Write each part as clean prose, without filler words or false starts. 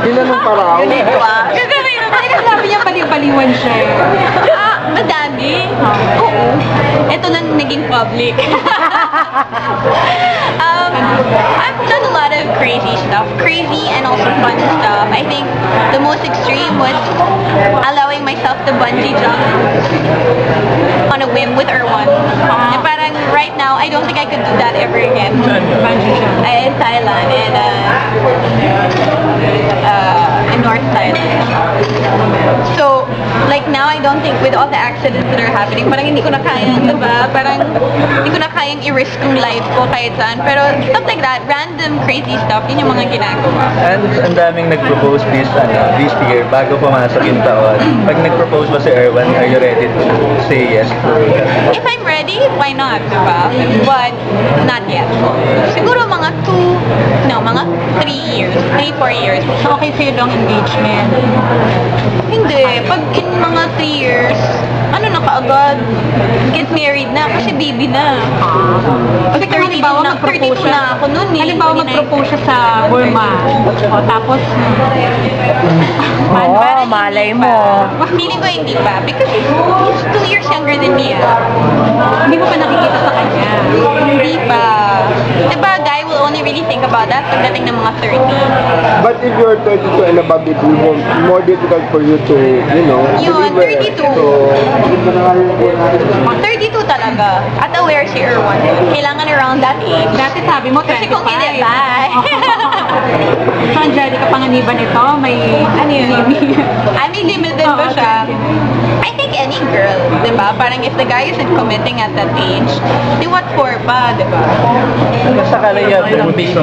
Tinanong para ako. Ganito ah. Ay, sabi niya baliw-baliwan siya. Madami. Oo. Ito na naging public. I've done a lot of crazy stuff. Crazy and also fun stuff. I think the most extreme was allowing myself to bungee jump on a whim with Erwan. And parang right now, I don't think I could do that ever again. Bungee jump. In Thailand and in North Thailand. So, like now, I don't think with all the accidents that are happening, parang hindi ko na kayang, diba? Parang hindi ko na kayang i-risk yung life ko kahit saan. Pero stuff like that, random crazy stuff, yun yung mga ginagawa. And ang daming nag-propose this year bago pumasok yung taon. Pag nag-propose ba si Erwan, are you ready to say yes to that? If I'm ready, why not, diba? But not yet. Siguro mga 3 years, 3-4 years. So, okay sa'yo long engagement. Hindi. Pag in mga 3 years, ano na kaagad? Get married na kasi baby na. Kasi kung halimbawa 32 mag-propose siya, na ako nun eh. halimbawa 29. mag-propose siya sa Burma, o tapos, Parang malay hindi mo. pa. Feeling ko hindi pa. Because he's 2 years younger than me. hindi mo pa nakikita sa kanya. Hindi pa. Diba, guy will only really think about that pagdating ng mga 30. But if you're 32 and above, it will be more difficult for you to, Yun, deliver. 32. So, 32 talaga. At aware si Erwan. Kailangan around that age. Dati sabi mo, 25. Kasi kung hindi, bye. So, Angelica Panganiban ito, may Ano yun? I may limit din ba Oo, siya? I think any girl, di ba? Parang if the guy isn't committing at that age, di what for pa, di ba? Basta kala you have the baby.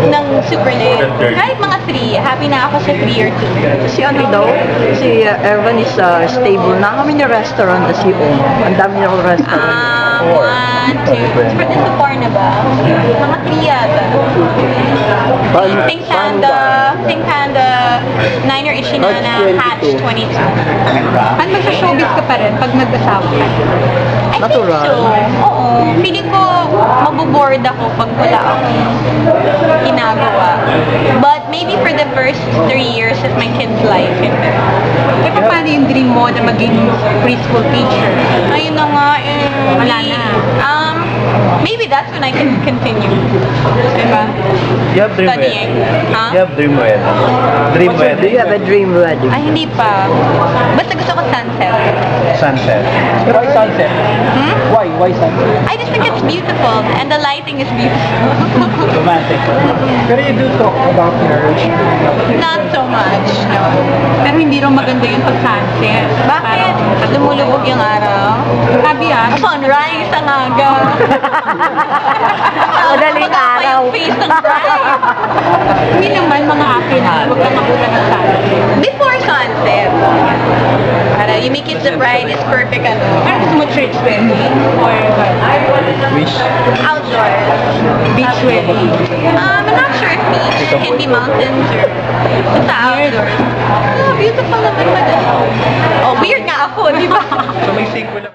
Nang super late. Kahit mga 3, happy na ako sa 3 or 2. Si ano daw, si Erwan is stable na. Kami ni restaurant na si Om. Ang dami niya akong restaurant. 1, 2, for this sa 4 na ba? Mga 3 yata. Think Panda, Niner Ishinana, Hatch 22. Ano magsa-showbiz ka pa rin pag nag-asawa ka? I think Natural. so. Oo. Feeling ko maboboard ako pag wala akong ginagawa. But maybe for the first 3 years of my kid's life, hindi. Eh, paano yung dream mo na maging preschool teacher? Ayun na nga eh. Wala na. Maybe that's when I can continue. Diba? You have dream Studying. wedding. Huh? You have dream wedding. Dream Do you wedding. have a dream wedding? Ay, hindi pa. Basta gusto ko sunset. Sunset. why sunset? Hmm? Why sunset? I just think it's beautiful and the lighting is beautiful. Romantic. Pero you do talk about marriage. Not so much, no. Pero hindi rin maganda yung pag-sunset. Bakit? Lumulubog yung araw. Sabi Sunrise ang aga. Madaling araw. Yung face ng bride. hindi naman mga akin, huwag kang makuha ng sunset. Before sunset. Para you make it the bride is perfect ano. Ano gusto mo, church wedding? Or what? Wish. Outdoors. Beach wedding? I'm not sure if beach. Can be mountains or basta outdoors. Oh, beautiful naman maganda. Oh, weird nga ako, di ba? So may sequel